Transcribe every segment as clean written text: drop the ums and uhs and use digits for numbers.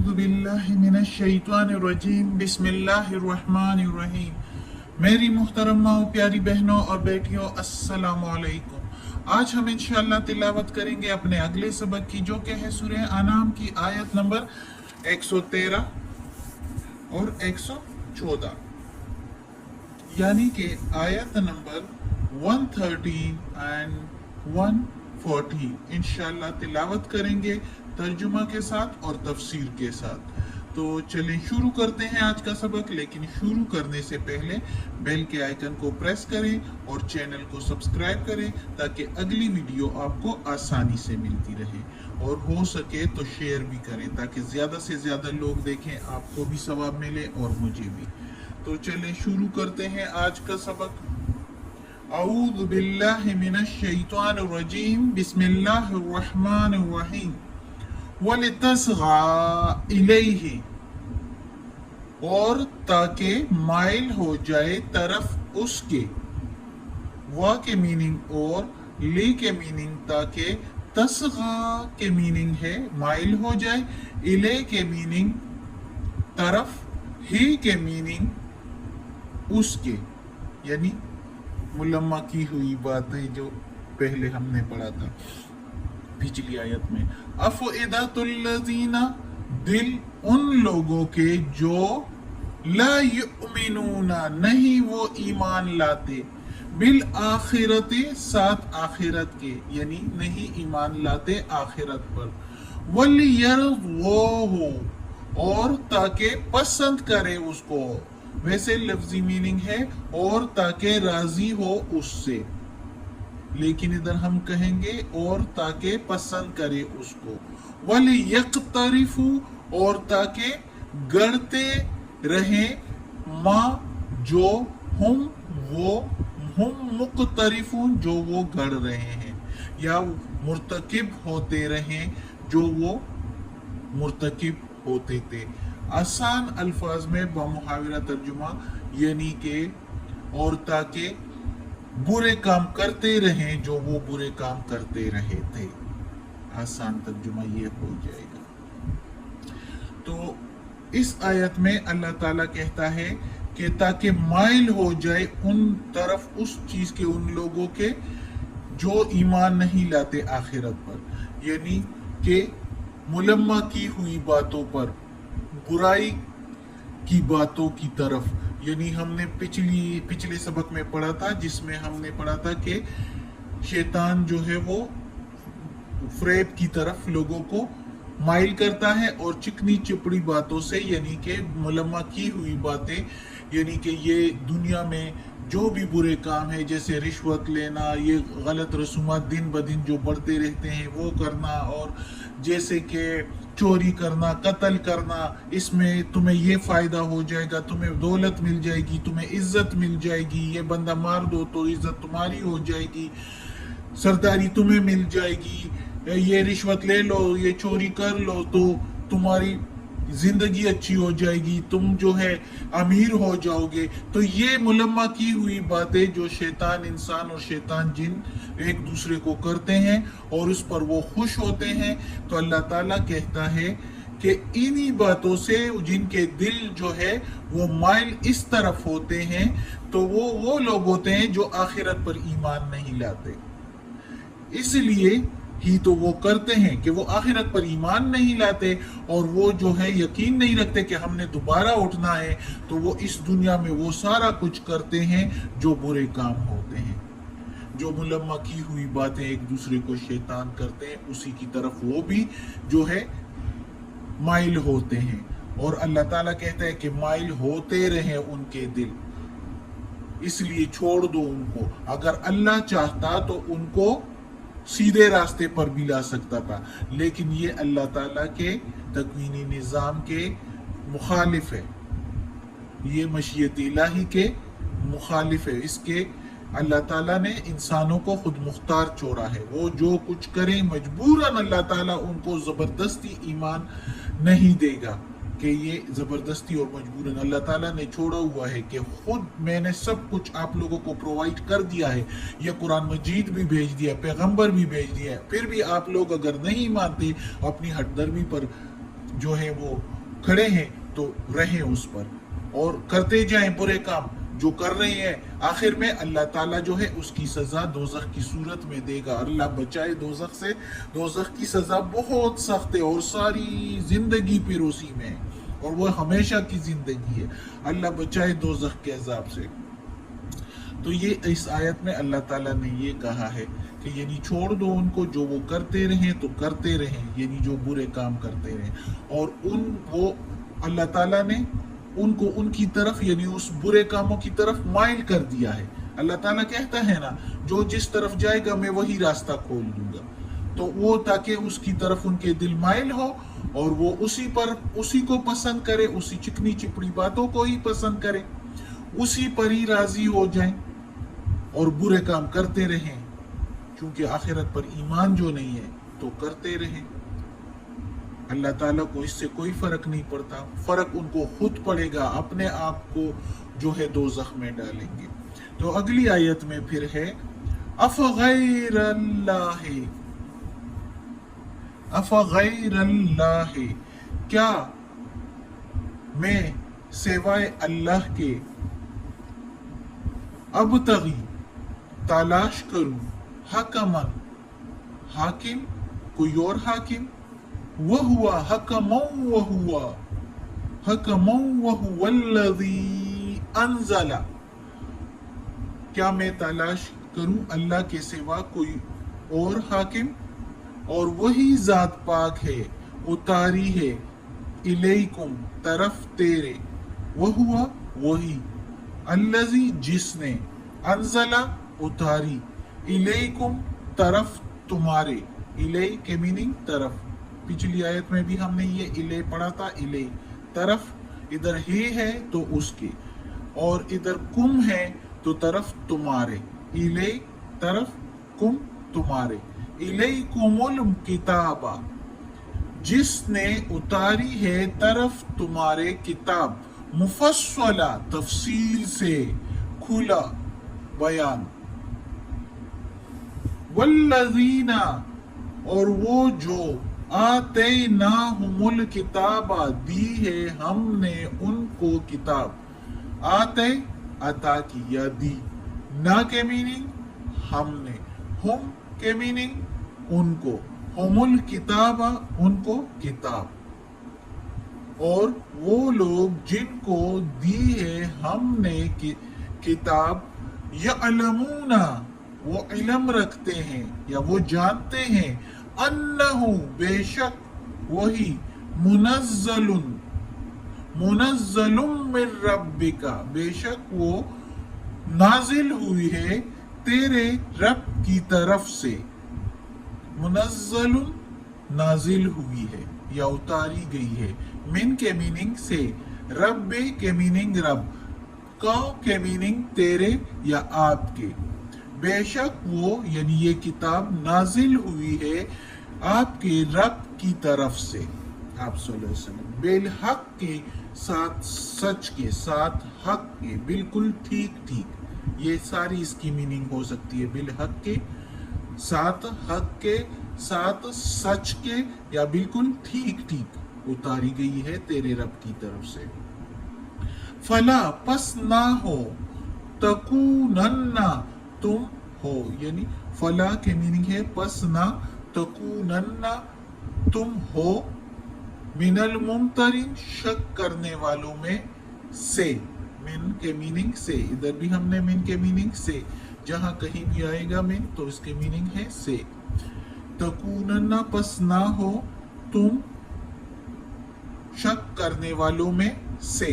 अऊज़ु बिल्लाहि मिनश शैतानिर रजीम बिस्मिल्लाहिर रहमानिर रहीम। मेरी मुहतरम माओ, प्यारी बहनों और बेटियों, अस्सलामु अलैकुम। आज हम इंशाअल्लाह तिलावत करेंगे अपने अगले सबक की, जो कि है सूरह अनाम की आयत नंबर 113 और 114, यानी कि आयत नंबर 113 एंड 114 इंशाअल्लाह तिलावत करेंगे तर्जुमा के साथ और तफसीर के साथ। तो चलें शुरू करते हैं आज का सबक। लेकिन शुरू करने से पहले बेल के आइकन को प्रेस करें और चैनल को सब्सक्राइब करें ताकि अगली वीडियो आपको आसानी से मिलती रहे, और हो सके तो शेयर भी करें ताकि ज़्यादा से ज़्यादा लोग देखें, आपको भी सवाब मिले और मुझे भी। तो चलें शुरू करते हैं आज का सबक। अऊज़ु बिल्लाहि मिनश शैतानिर रजीम बिस्मिल्लाहिर रहमानिर रहीम। वलितस्गा इलैहि, और ताकि माइल हो जाए तरफ उसके। वा के मीनिंग और, ली के मीनिंग ताकि, तस्गा के मीनिंग है माइल हो जाए, इले के मीनिंग तरफ, ही के मीनिंग उसके, यानी मुलम्मा की हुई बातें जो पहले हमने पढ़ा था पिछली आयत में। अफ़इदातुल्लज़ीना, दिल उन लोगों के जो ला युमिनूना, नहीं वो ईमान लाते, बिल आखिरते, साथ आखिरत के, यानी नहीं ईमान लाते आखिरत पर। वलियरज़ूहु, और ताकि पसंद करे उसको, वैसे लफ्जी मीनिंग है और ताकि राजी हो उससे, लेकिन इधर हम कहेंगे और ताकि पसंद करे उसको। वलियक़्तरिफू, और ताकि गढ़ते रहे, माँ जो, हम वो, हम मुक़्तरिफून जो वो गढ़ रहे हैं, या मुर्तकिब होते रहें जो वो मुर्तकिब होते थे। आसान अल्फाज में बमुहावरा तर्जुमा, यानी कि और ताकि बुरे काम करते रहें जो वो बुरे काम करते रहे थे। आसान तर्जुमा ये हो जाएगा। तो इस आयत में अल्लाह ताला कहता है कि ताकि माइल हो जाए उन तरफ, उस चीज के, उन लोगों के जो ईमान नहीं लाते आखिरत पर, यानी कि मुलम्मा की हुई बातों पर, बुराई की बातों की तरफ। यानी हमने पिछले सबक में पढ़ा था, जिसमें हमने पढ़ा था कि शैतान जो है वो फ्रेब की तरफ लोगों को माइल करता है, और चिकनी चिपड़ी बातों से, यानी कि मुलम्मा की हुई बातें, यानी कि ये दुनिया में जो भी बुरे काम है, जैसे रिश्वत लेना, ये गलत रसूमात दिन ब दिन जो बढ़ते रहते हैं वो करना, और जैसे कि चोरी करना, कत्ल करना, इसमें तुम्हें ये फायदा हो जाएगा, तुम्हें दौलत मिल जाएगी, तुम्हें इज्जत मिल जाएगी, ये बंदा मार दो तो इज्जत तुम्हारी हो जाएगी, सरदारी तुम्हें मिल जाएगी, ये रिश्वत ले लो, ये चोरी कर लो तो तुम्हारी जिंदगी अच्छी हो जाएगी, तुम जो है अमीर हो जाओगे। तो ये मुलम्मा की हुई बातें जो शैतान इंसान और शैतान जिन एक दूसरे को करते हैं और उस पर वो खुश होते हैं। तो अल्लाह ताला कहता है कि इन्हीं बातों से जिनके दिल जो है वो माइल इस तरफ होते हैं, तो वो लोग होते हैं जो आखिरत पर ईमान नहीं लाते। इसलिए ही तो वो करते हैं कि वो आखिरत पर ईमान नहीं लाते, और वो जो है यकीन नहीं रखते कि हमने दोबारा उठना है, तो वो इस दुनिया में वो सारा कुछ करते हैं जो बुरे काम होते हैं, जो मुलम्मा की हुई बातें एक दूसरे को शैतान करते हैं, उसी की तरफ वो भी जो है माइल होते हैं। और अल्लाह ताला कहता है कि माइल होते रहे उनके दिल, इसलिए छोड़ दो उनको। अगर अल्लाह चाहता तो उनको सीधे रास्ते पर भी ला सकता था, लेकिन ये अल्लाह ताला के तकवीनी निज़ाम के मुखालिफ है, ये मशीयत इलाही के मुखालिफ है। इसके अल्लाह ताला ने इंसानों को खुद मुख्तार छोड़ा है, वो जो कुछ करें मजबूरन अल्लाह ताला उनको ज़बरदस्ती ईमान नहीं देगा, कि ये ज़बरदस्ती और मजबूरन अल्लाह ताला ने छोड़ा हुआ है कि खुद मैंने सब कुछ आप लोगों को प्रोवाइड कर दिया है, ये कुरान मजीद भी भेज दिया, पैगंबर भी भेज दिया है, फिर भी आप लोग अगर नहीं मानते, अपनी हटदर्मी पर जो है वो खड़े हैं तो रहें उस पर और करते जाएं बुरे काम जो कर रहे हैं। आखिर में अल्लाह ताला जो है उसकी सजा दोज़ख की सूरत में देगा। अल्लाह बचाए दोज़ख से। दोज़ख की सजा बहुत सख्त है और सारी जिंदगी फिर उसी में है और वो हमेशा की जिंदगी है। अल्लाह बचाए दोज़ख के अजाब से। तो ये इस आयत में अल्लाह ताला ने ये कहा है कि यानी छोड़ दो उनको, जो वो करते रहें तो करते रहें, यानी जो बुरे काम करते रहें। और वो अल्लाह ताला ने उनको उनकी तरफ यानी उस बुरे कामों की तरफ माइल कर दिया है। अल्लाह ताला कहता है ना, जो जिस तरफ जाएगा मैं वही रास्ता खोल दूंगा। तो वो ताकि उसकी तरफ उनके दिल माइल हो और वो उसी को पसंद करे, उसी चिकनी चिपड़ी बातों को ही पसंद करे, उसी पर ही राजी हो जाएं और बुरे काम करते रहें, क्योंकि आखिरत पर ईमान जो नहीं है तो करते रहें। अल्लाह ताला को इससे कोई फर्क नहीं पड़ता, फर्क उनको खुद पड़ेगा, अपने आप को जो है दोज़ख में डालेंगे। तो अगली आयत में फिर है अफ़ग़ैरल्लाह, क्या मैं सिवाय अल्लाह के अबतगी तलाश करूं हकमन हाकिम, कोई और हाकिम, वहुवा हकमौवल्लज़ी अंज़ला, क्या मैं तलाश करूं अल्लाह के सिवा कोई और हाकिम और वही जात पाक है उतारी है इलैकुम तरफ तेरे, वहुवा वही, अल्लज़ी जिसने, अंज़ला उतारी, इलैकुम तरफ तुम्हारे, इलै के मीनिंग तरफ। पिछली आयत में भी हमने ये इलै पढ़ा था, इलै तरफ, इधर ही है तो उसके, और इधर कुम है तो तरफ तुम्हारे, इलै तरफ कुम तुम्हारे, इलैकुमुल किताबा जिसने उतारी है तरफ तुम्हारे किताब, मुफस्सला तफसील से खुला बयान, वल्लज़ीना और वो जो आतैनाहुमुल किताबा दी है हमने उनको किताब, आते अता की या दी, ना के मीनिंग हमने, हम के मीनिंग उनको, हुमुल किताबा उनको किताब, और वो लोग जिनको दी है हमने किताब, यअलमूना वो इल्म रखते हैं या वो जानते हैं, अन्नहु बेशक वही, मुनज़्ज़लुन मिन रब्बिका बेशक वो नाजिल हुई है तेरे रब की तरफ से, मुनज़्ज़लुन नाजिल हुई है या उतारी गई है, मिन के मीनिंग से, रब्बे के मीनिंग रब, का के मीनिंग तेरे या आपके, बेशक वो यानी ये किताब नाजिल हुई है आपके रब की तरफ से, आप सल्लल्लाहु अलैहि वसल्लम, बेलहक के साथ, सच के साथ, हक के बिल्कुल ठीक ठीक, ये सारी इसकी मीनिंग हो सकती है, बिलहक के साथ, हक के साथ, सच के या बिल्कुल ठीक ठीक उतारी गई है तेरे रब की तरफ से। फला पस ना हो, तकूनन्ना तुम हो, यानी फला के मीनिंग है पस ना, तकूनन्ना तुम हो, मिनल मुमतरिन शक करने वालों में से, मिन के मीनिंग से, इधर भी हमने मिन के मीनिंग से, जहां कहीं भी आएगा मिन तो इसके मीनिंग है से, तकूनन्ना पस ना हो तुम शक करने वालों में से।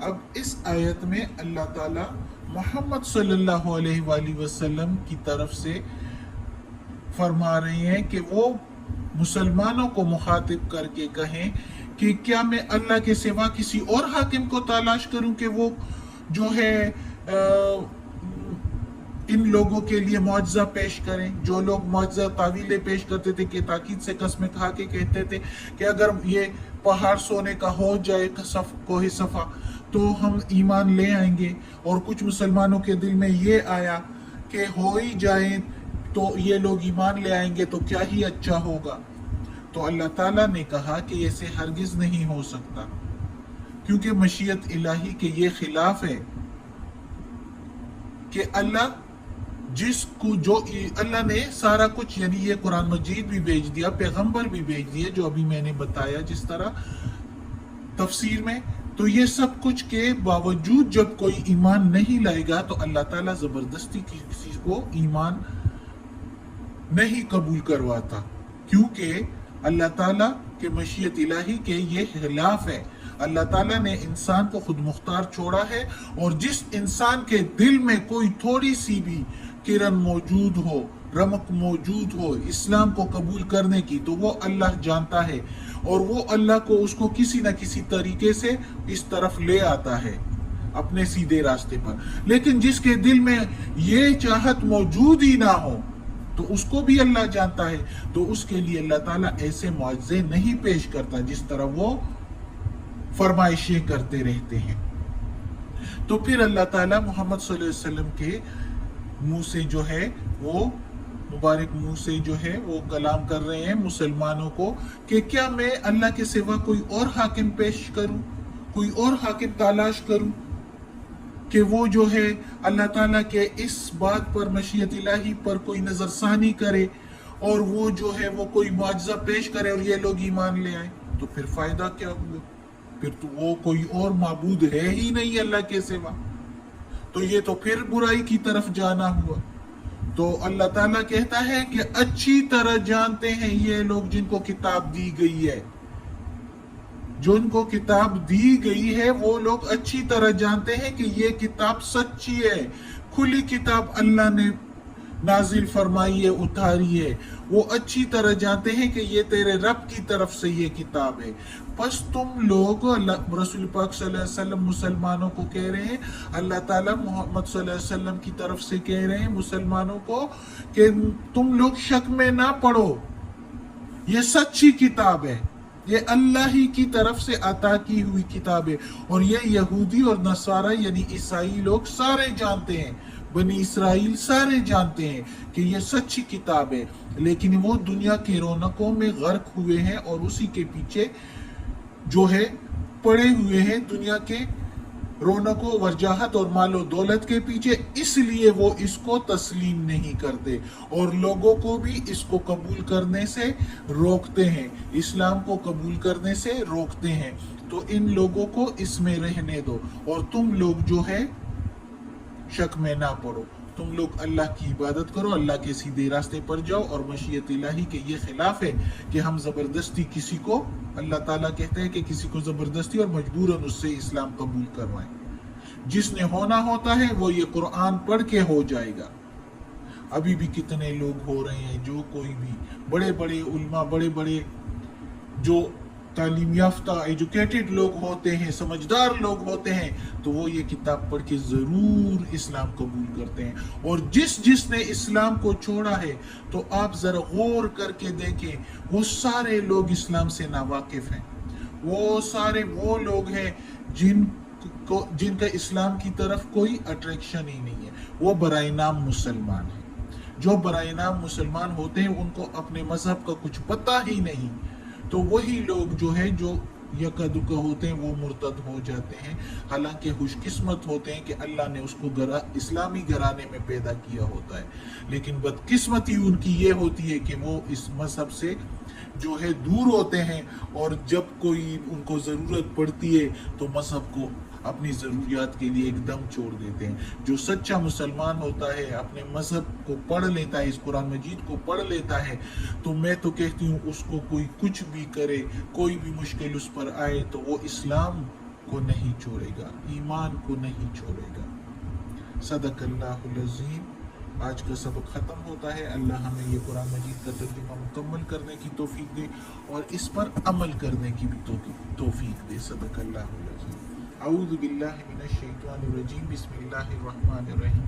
अब इस आयत में अल्लाह ताला मोहम्मद सल्लल्लाहु अलैहि वसल्लम की तरफ से फरमा रहे हैं कि वो मुसलमानों को मुखातिब करके कहें कि क्या मैं अल्लाह के सिवा किसी और हाकिम को तलाश करूं कि वो जो है इन लोगों के लिए मुआजिज़ा पेश करें, जो लोग मुआजिज़ा तावीले पेश करते थे कि ताकीद से कसमें खा के कहते थे कि अगर ये पहाड़ सोने का हो जाए कोहे सफ़ा तो हम ईमान ले आएंगे, और कुछ मुसलमानों के दिल में ये आया कि हो ही जाए तो ये लोग ईमान ले आएंगे तो क्या ही अच्छा होगा। تو اللہ تعالیٰ نے کہا کہ ایسے ہرگز نہیں ہو سکتا، کیونکہ مشیت الہی کے یہ خلاف ہے کہ اللہ نے سارا کچھ، یعنی یہ قرآن مجید بھی بھیج دیا، پیغمبر بھی بھیج دیے، جو ابھی میں نے بتایا جس طرح تفسیر میں، تو یہ سب کچھ کے باوجود جب کوئی ایمان نہیں لائے گا تو اللہ تعالیٰ زبردستی کسی کو ایمان نہیں قبول کرواتا، کیونکہ اللہ تعالیٰ کے مشیت الہی کے یہ خلاف ہے۔ اللہ تعالیٰ نے انسان کو خود مختار چھوڑا ہے، اور جس انسان کے دل میں کوئی تھوڑی سی بھی کرن موجود ہو، رمق موجود ہو اسلام کو قبول کرنے کی، تو وہ اللہ جانتا ہے، اور وہ اللہ کو اس کو کسی نہ کسی طریقے سے اس طرف لے آتا ہے اپنے سیدھے راستے پر۔ لیکن جس کے دل میں یہ چاہت موجود ہی نہ ہو تو اس کو بھی اللہ جانتا ہے، تو اس کے لیے اللہ تعالیٰ ایسے معجزے نہیں پیش کرتا جس طرح وہ فرمائشیں کرتے رہتے ہیں۔ تو پھر اللہ تعالیٰ محمد صلی اللہ علیہ وسلم کے منہ سے جو ہے وہ مبارک منہ سے جو ہے وہ کلام کر رہے ہیں مسلمانوں کو کہ کیا میں اللہ کے سوا کوئی اور حاکم پیش کروں، کوئی اور حاکم تلاش کروں کہ وہ جو ہے اللہ تعالیٰ کے اس بات پر مشیت الہی پر کوئی نظر ثانی کرے، اور وہ جو ہے وہ کوئی معجزہ پیش کرے اور یہ لوگ ایمان لے آئے، تو پھر فائدہ کیا ہوا؟ پھر تو وہ کوئی اور معبود ہے ہی نہیں اللہ کے سوا، تو یہ تو پھر برائی کی طرف جانا ہوا۔ تو اللہ تعالیٰ کہتا ہے کہ اچھی طرح جانتے ہیں یہ لوگ جن کو کتاب دی گئی ہے، جو ان کو کتاب دی گئی ہے وہ لوگ اچھی طرح جانتے ہیں کہ یہ کتاب سچی ہے، کھلی کتاب اللہ نے نازل فرمائی ہے، اتاری ہے، وہ اچھی طرح جانتے ہیں کہ یہ تیرے رب کی طرف سے یہ کتاب ہے۔ پس تم لوگ، رسول پاک صلی اللہ علیہ وسلم مسلمانوں کو کہہ رہے ہیں، اللہ تعالیٰ محمد صلی اللہ علیہ وسلم کی طرف سے کہہ رہے ہیں مسلمانوں کو کہ تم لوگ شک میں نہ پڑو، یہ سچی کتاب ہے، یہ اللہ ہی کی طرف سے عطا کی ہوئی کتاب ہے، اور یہ یہودی اور نصارہ یعنی عیسائی لوگ سارے جانتے ہیں، بنی اسرائیل سارے جانتے ہیں کہ یہ سچی کتاب ہے، لیکن وہ دنیا کے رونقوں میں غرق ہوئے ہیں اور اسی کے پیچھے جو ہے پڑے ہوئے ہیں، دنیا کے رونقوں وجاہت اور مال و دولت کے پیچھے، اس لیے وہ اس کو تسلیم نہیں کرتے اور لوگوں کو بھی اس کو قبول کرنے سے روکتے ہیں، اسلام کو قبول کرنے سے روکتے ہیں۔ تو ان لوگوں کو اس میں رہنے دو، اور تم لوگ جو ہے شک میں نہ پڑو، تم لوگ اللہ کی عبادت کرو، اللہ کے سیدھے راستے پر جاؤ، اور مشیت الہی کے یہ خلاف ہے کہ ہم زبردستی کسی کو، اللہ تعالیٰ کہتے ہیں کہ کسی کو زبردستی اور مجبوراً اس سے اسلام قبول کروائیں۔ جس نے ہونا ہوتا ہے وہ یہ قرآن پڑھ کے ہو جائے گا۔ ابھی بھی کتنے لوگ ہو رہے ہیں، جو کوئی بھی بڑے بڑے علماء، بڑے بڑے جو تعلیم یافتہ ایجوکیٹڈ لوگ ہوتے ہیں، سمجھدار لوگ ہوتے ہیں، تو وہ یہ کتاب پڑھ کے ضرور اسلام قبول کرتے ہیں، اور جس نے اسلام کو چھوڑا ہے تو آپ ذرا غور کر کے دیکھیں، وہ سارے لوگ اسلام سے ناواقف ہیں، وہ سارے وہ لوگ ہیں جن کا اسلام کی طرف کوئی اٹریکشن ہی نہیں ہے، وہ برائے نام مسلمان ہیں۔ جو برائے نام مسلمان ہوتے ہیں ان کو اپنے مذہب کا کچھ پتہ ہی نہیں، تو وہی لوگ جو ہے جو یکا دکا ہوتے ہیں وہ مرتد ہو جاتے ہیں، حالانکہ خوش قسمت ہوتے ہیں کہ اللہ نے اس کو اسلامی گھرانے میں پیدا کیا ہوتا ہے، لیکن بدقسمتی ان کی یہ ہوتی ہے کہ وہ اس مذہب سے جو ہے دور ہوتے ہیں، اور جب کوئی ان کو ضرورت پڑتی ہے تو مذہب کو اپنی ضروریات کے لیے ایک دم چھوڑ دیتے ہیں۔ جو سچا مسلمان ہوتا ہے اپنے مذہب کو پڑھ لیتا ہے، اس قرآن مجید کو پڑھ لیتا ہے، تو میں تو کہتی ہوں اس کو کوئی کچھ بھی کرے، کوئی بھی مشکل اس پر آئے تو وہ اسلام کو نہیں چھوڑے گا، ایمان کو نہیں چھوڑے گا۔ صدق اللہ العظیم۔ آج کا سبق ختم ہوتا ہے۔ اللہ ہمیں یہ قرآن مجید کا ترجمہ مکمل کرنے کی توفیق دے اور اس پر عمل کرنے کی بھی توفیق دے۔ صدق اللہ العظیم۔ اعوذ باللہ من الشیطان الرجیم، بسم اللہ الرحمن الرحیم۔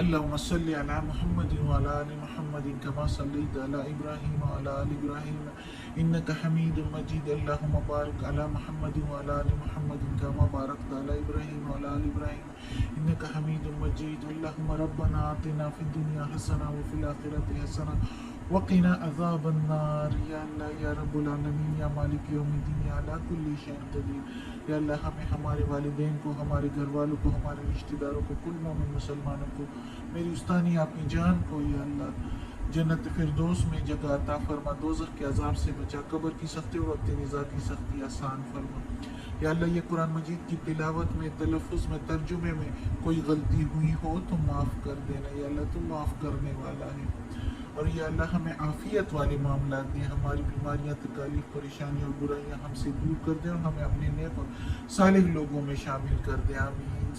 اللہم صلی علی محمد وعلی آل محمد کما صلیت علی ابراہیم وعلی آل ابراہیم انک حمید مجید۔ اللہم بارک علی محمد وعلی آل محمد کما بارکت علی ابراہیم وعلی آل ابراہیم انک حمید مجید۔ اللہم ربنا آتنا فی الدنیا حسنہ وفی الآخرۃ حسنہ وقنا عذاب النار. یا اللہ یا رب العالمین یا مالک یوم الدین یا علی کل شیء قدیر. یا اللہ ہمیں، ہمارے والدین کو، ہمارے گھر والوں کو، ہمارے رشتہ داروں کو، کل مومن مسلمانوں کو، میری استانی اپنی جان کو یا اللہ جنت فردوس میں جگہ عطا فرما، دوزخ کے عذاب سے بچا، قبر کی سختی اور وقت نزاع کی سختی آسان فرما. یا اللہ یہ قرآن مجید کی تلاوت میں، تلفظ میں، ترجمے میں کوئی غلطی ہوئی ہو تو معاف کر دینا. یا اللہ تم معاف کرنے والا ہے. اور یا اللہ ہمیں عافیت والے معاملات دیں، ہماری بیماریاں، تکالیف، پریشانیاں اور برائیاں ہم سے دور کر دیں، اور ہمیں اپنے نیک اور صالح لوگوں میں شامل کر دیں. آمین.